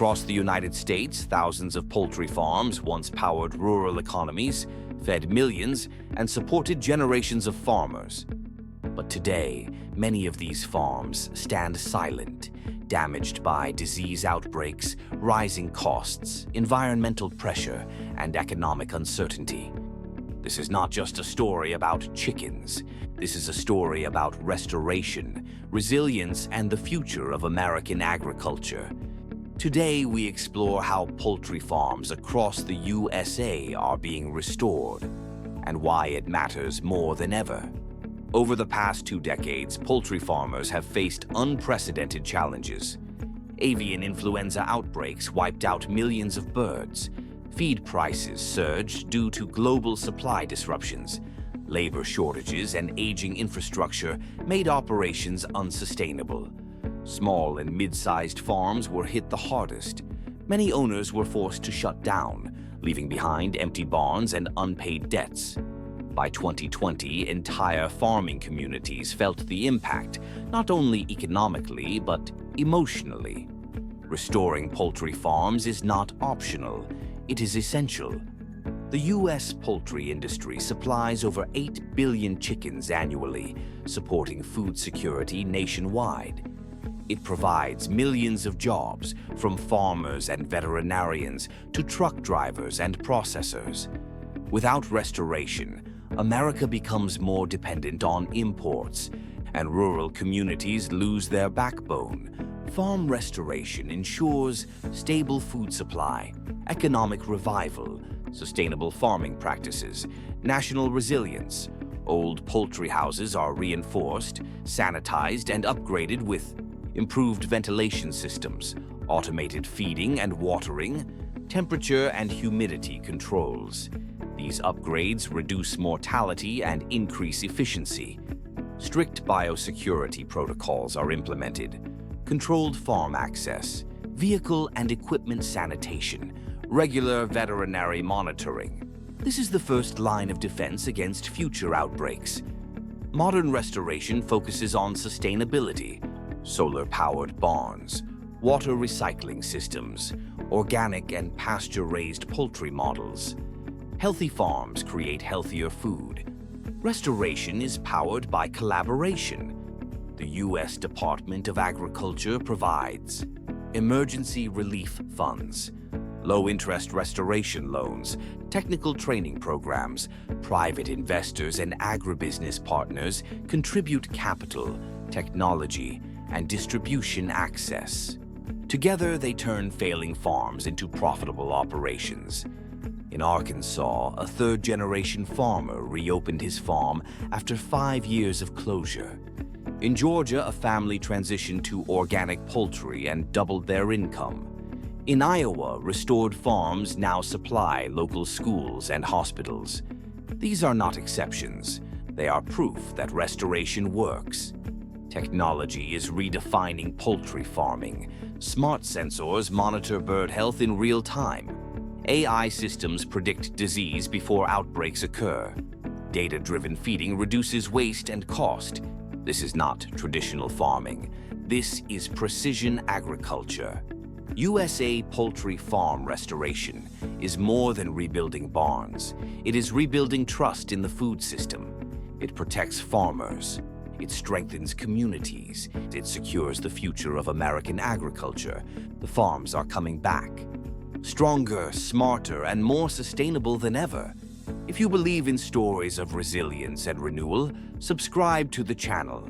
Across the United States, thousands of poultry farms once powered rural economies, fed millions, and supported generations of farmers. But today, many of these farms stand silent, damaged by disease outbreaks, rising costs, environmental pressure, and economic uncertainty. This is not just a story about chickens. This is a story about restoration, resilience, and the future of American agriculture. Today, we explore how poultry farms across the USA are being restored and why it matters more than ever. Over the past 2 decades, poultry farmers have faced unprecedented challenges. Avian influenza outbreaks wiped out millions of birds. Feed prices surged due to global supply disruptions. Labor shortages and aging infrastructure made operations unsustainable. Small and mid-sized farms were hit the hardest. Many owners were forced to shut down, leaving behind empty barns and unpaid debts. By 2020, entire farming communities felt the impact, not only economically, but emotionally. Restoring poultry farms is not optional, it is essential. The U.S. poultry industry supplies over 8 billion chickens annually, supporting food security nationwide. It provides millions of jobs, from farmers and veterinarians to truck drivers and processors. Without restoration, America becomes more dependent on imports, and rural communities lose their backbone. Farm restoration ensures stable food supply, economic revival, sustainable farming practices, national resilience. Old poultry houses are reinforced, sanitized, and upgraded with improved ventilation systems, automated feeding and watering, temperature and humidity controls. These upgrades reduce mortality and increase efficiency. Strict biosecurity protocols are implemented. Controlled farm access, vehicle and equipment sanitation, regular veterinary monitoring. This is the first line of defense against future outbreaks. Modern restoration focuses on sustainability, solar-powered barns, water recycling systems, organic and pasture-raised poultry models. Healthy farms create healthier food. Restoration is powered by collaboration. The U.S. Department of Agriculture provides emergency relief funds, low-interest restoration loans, technical training programs. Private investors and agribusiness partners contribute capital, technology, and distribution access. Together, they turn failing farms into profitable operations. In Arkansas, a third-generation farmer reopened his farm after 5 years of closure. In Georgia, a family transitioned to organic poultry and doubled their income. In Iowa, restored farms now supply local schools and hospitals. These are not exceptions. They are proof that restoration works. Technology is redefining poultry farming. Smart sensors monitor bird health in real time. AI systems predict disease before outbreaks occur. Data-driven feeding reduces waste and cost. This is not traditional farming. This is precision agriculture. USA poultry farm restoration is more than rebuilding barns. It is rebuilding trust in the food system. It protects farmers. It strengthens communities. It secures the future of American agriculture. The farms are coming back. Stronger, smarter, and more sustainable than ever. If you believe in stories of resilience and renewal, subscribe to the channel.